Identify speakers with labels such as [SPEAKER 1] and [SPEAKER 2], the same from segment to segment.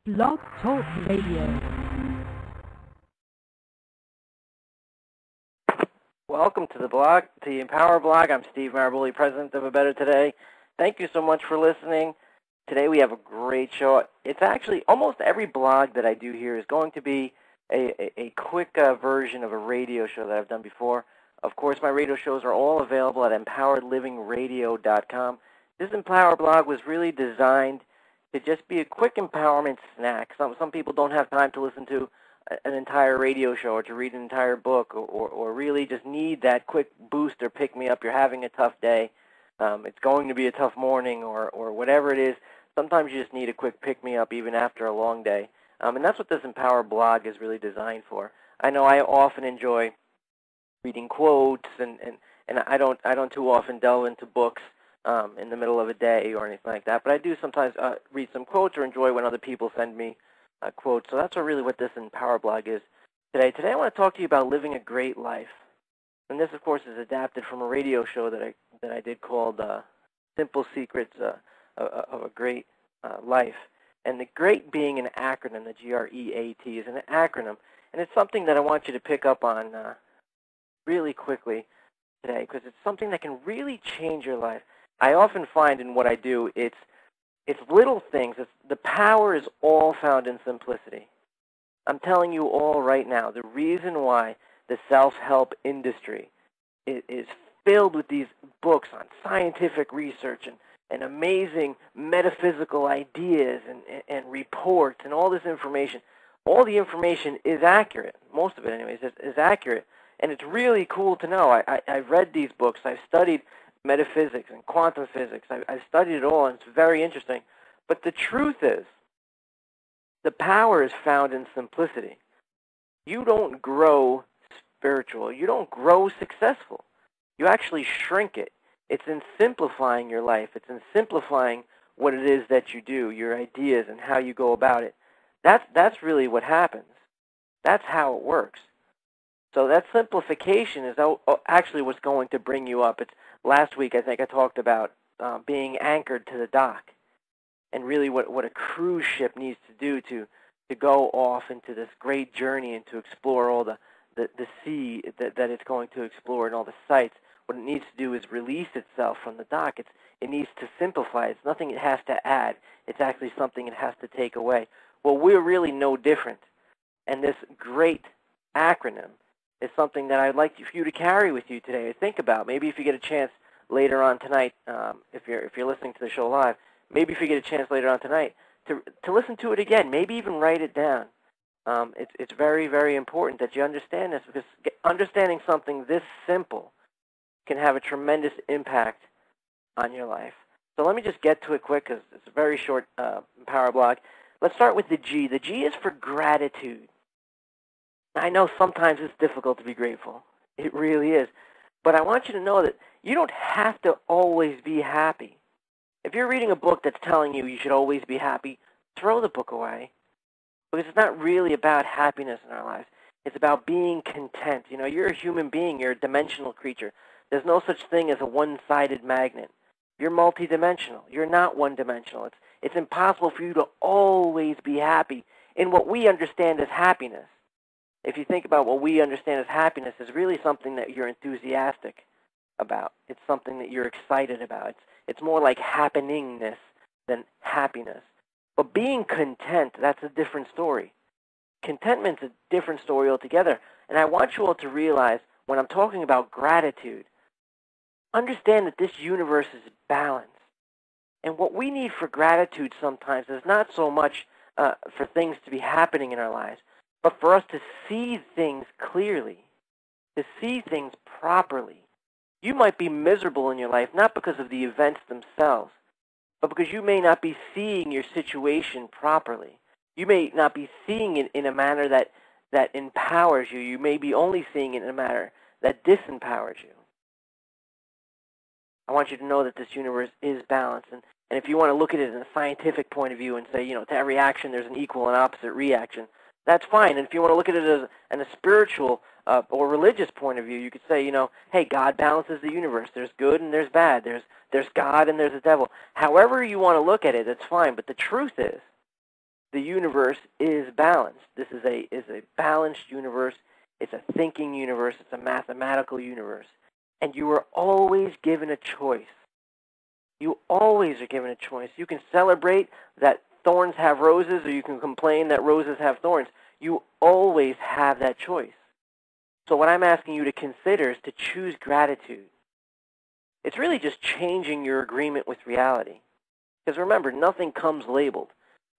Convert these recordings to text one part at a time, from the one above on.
[SPEAKER 1] Blog Talk Radio.
[SPEAKER 2] Welcome to the Empower blog. I'm Steve Maraboli, president of A Better Today. Thank you so much for listening. Today we have a great show. It's actually almost every blog that I do here is going to be a quick version of a radio show that I've done before. Of course, my radio shows are all available at empoweredlivingradio.com. This Empower blog was really designed to just be a quick empowerment snack. Some people don't have time to listen to an entire radio show or to read an entire book or really just need that quick boost or pick-me-up. You're having a tough day. It's going to be a tough morning or whatever it is. Sometimes you just need a quick pick-me-up even after a long day. And that's what this Empower blog is really designed for. I know I often enjoy reading quotes, and I don't too often delve into books in the middle of a day or anything like that. But I do sometimes read some quotes or enjoy when other people send me quotes. So that's really what this Empower blog is today. Today I want to talk to you about living a great life. And this, of course, is adapted from a radio show that I did called Simple Secrets of a Great Life. And the GREAT being an acronym, the G.R.E.A.T is an acronym. And it's something that I want you to pick up on really quickly today because it's something that can really change your life. I often find in what I do, it's little things. The power is all found in simplicity. I'm telling you all right now, the reason why the self-help industry is filled with these books on scientific research and amazing metaphysical ideas and reports and all this information. All the information is accurate. Most of it, anyways, is accurate. And it's really cool to know. I've read these books. I've studied metaphysics and quantum physics. I've studied it all, and it's very interesting. But the truth is, the power is found in simplicity. You don't grow spiritual. You don't grow successful. You actually shrink it. It's in simplifying your life. It's in simplifying what it is that you do, your ideas, and how you go about it. That's really what happens. That's how it works. So that simplification is actually what's going to bring you up. Last week, I think I talked about being anchored to the dock and really what a cruise ship needs to do to go off into this great journey and to explore all the sea that it's going to explore and all the sights. What it needs to do is release itself from the dock. It needs to simplify. It's nothing it has to add. It's actually something it has to take away. Well, we're really no different. And this GREAT acronym is something that I'd like for you to carry with you today. Think about maybe if you get a chance later on tonight, if you're listening to the show live, maybe if you get a chance later on tonight to listen to it again, maybe even write it down. It's very, very important that you understand this because understanding something this simple can have a tremendous impact on your life. So let me just get to it quick because it's a very short power blog. Let's start with the G. The G is for gratitude. I know sometimes it's difficult to be grateful. It really is. But I want you to know that you don't have to always be happy. If you're reading a book that's telling you should always be happy, throw the book away. Because it's not really about happiness in our lives. It's about being content. You know, you're a human being. You're a dimensional creature. There's no such thing as a one-sided magnet. You're multidimensional. You're not one-dimensional. It's impossible for you to always be happy in what we understand as happiness. If you think about what we understand as happiness, is really something that you're enthusiastic about. It's something that you're excited about. It's more like happeningness than happiness. But being content, that's a different story. Contentment's a different story altogether. And I want you all to realize when I'm talking about gratitude, understand that this universe is balanced. And what we need for gratitude sometimes is not so much for things to be happening in our lives, but for us to see things clearly, to see things properly. You might be miserable in your life, not because of the events themselves, but because you may not be seeing your situation properly. You may not be seeing it in a manner that empowers you. You may be only seeing it in a manner that disempowers you. I want you to know that this universe is balanced. And if you want to look at it in a scientific point of view and say, to every action there's an equal and opposite reaction, that's fine. And if you want to look at it as in a spiritual or religious point of view, you could say, hey, God balances the universe. There's good and there's bad. There's God and there's the devil. However you want to look at it, that's fine. But the truth is the universe is balanced. This is a balanced universe. It's a thinking universe. It's a mathematical universe. And you are always given a choice. You always are given a choice. You can celebrate that thorns have roses, or you can complain that roses have thorns. You always have that choice. So what I'm asking you to consider is to choose gratitude. It's really just changing your agreement with reality. Because remember, nothing comes labeled.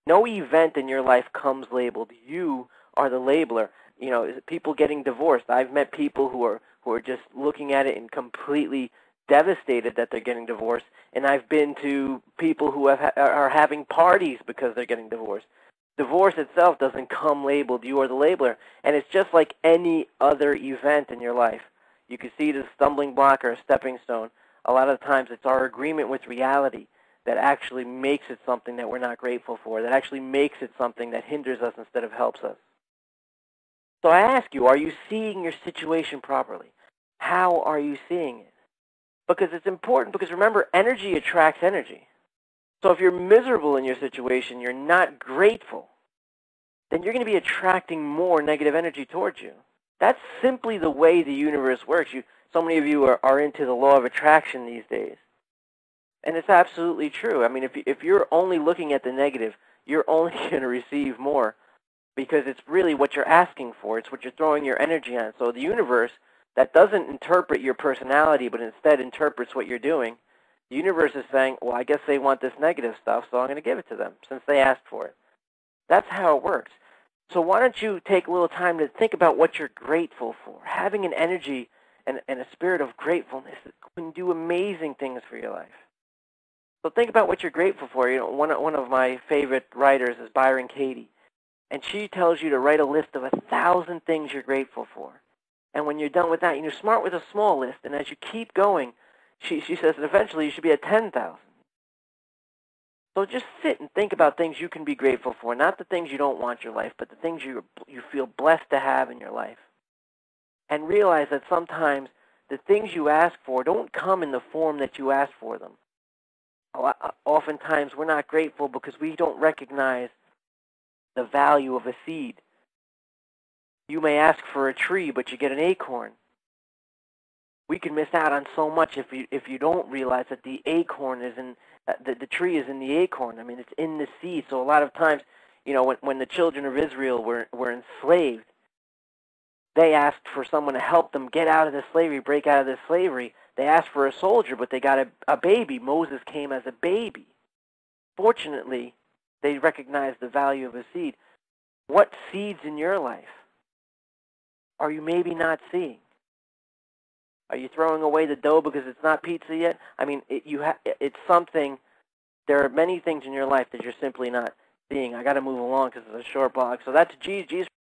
[SPEAKER 2] No event in your life comes labeled. You are the labeler. You know, people getting divorced. I've met people who are just looking at it and completely devastated that they're getting divorced. And I've been to people who are having parties because they're getting divorced. Divorce itself doesn't come labeled. You are the labeler. And it's just like any other event in your life. You can see it as a stumbling block or a stepping stone. A lot of times it's our agreement with reality that actually makes it something that we're not grateful for, that actually makes it something that hinders us instead of helps us. So I ask you, are you seeing your situation properly? How are you seeing it? Because it's important, because remember, energy attracts energy. So if you're miserable in your situation, you're not grateful, then you're going to be attracting more negative energy towards you. That's simply the way the universe works. So many of you are into the law of attraction these days. And it's absolutely true. I mean, if you're only looking at the negative, you're only going to receive more, because it's really what you're asking for. It's what you're throwing your energy on. So the universe, that doesn't interpret your personality, but instead interprets what you're doing, the universe is saying, well, I guess they want this negative stuff, so I'm going to give it to them since they asked for it. That's how it works. So why don't you take a little time to think about what you're grateful for? Having an energy and a spirit of gratefulness can do amazing things for your life. So think about what you're grateful for. You know, one of my favorite writers is Byron Katie, and she tells you to write a list of 1,000 things you're grateful for. And when you're done with that, you're smart with a small list, and as you keep going, she says that eventually you should be at 10,000. So just sit and think about things you can be grateful for, not the things you don't want in your life, but the things you feel blessed to have in your life. And realize that sometimes the things you ask for don't come in the form that you ask for them. Oftentimes we're not grateful because we don't recognize the value of a seed. You may ask for a tree, but you get an acorn. We can miss out on so much if you don't realize that the acorn is in the tree is in the acorn. I mean, it's in the seed. So a lot of times, you know, when the children of Israel were enslaved, they asked for someone to help them get out of the slavery, break out of the slavery. They asked for a soldier, but they got a baby. Moses came as a baby. Fortunately, they recognized the value of a seed. What seeds in your life are you maybe not seeing? Are you throwing away the dough because it's not pizza yet? I mean, it's something. There are many things in your life that you're simply not seeing. I got to move along because it's a short blog. So that's G's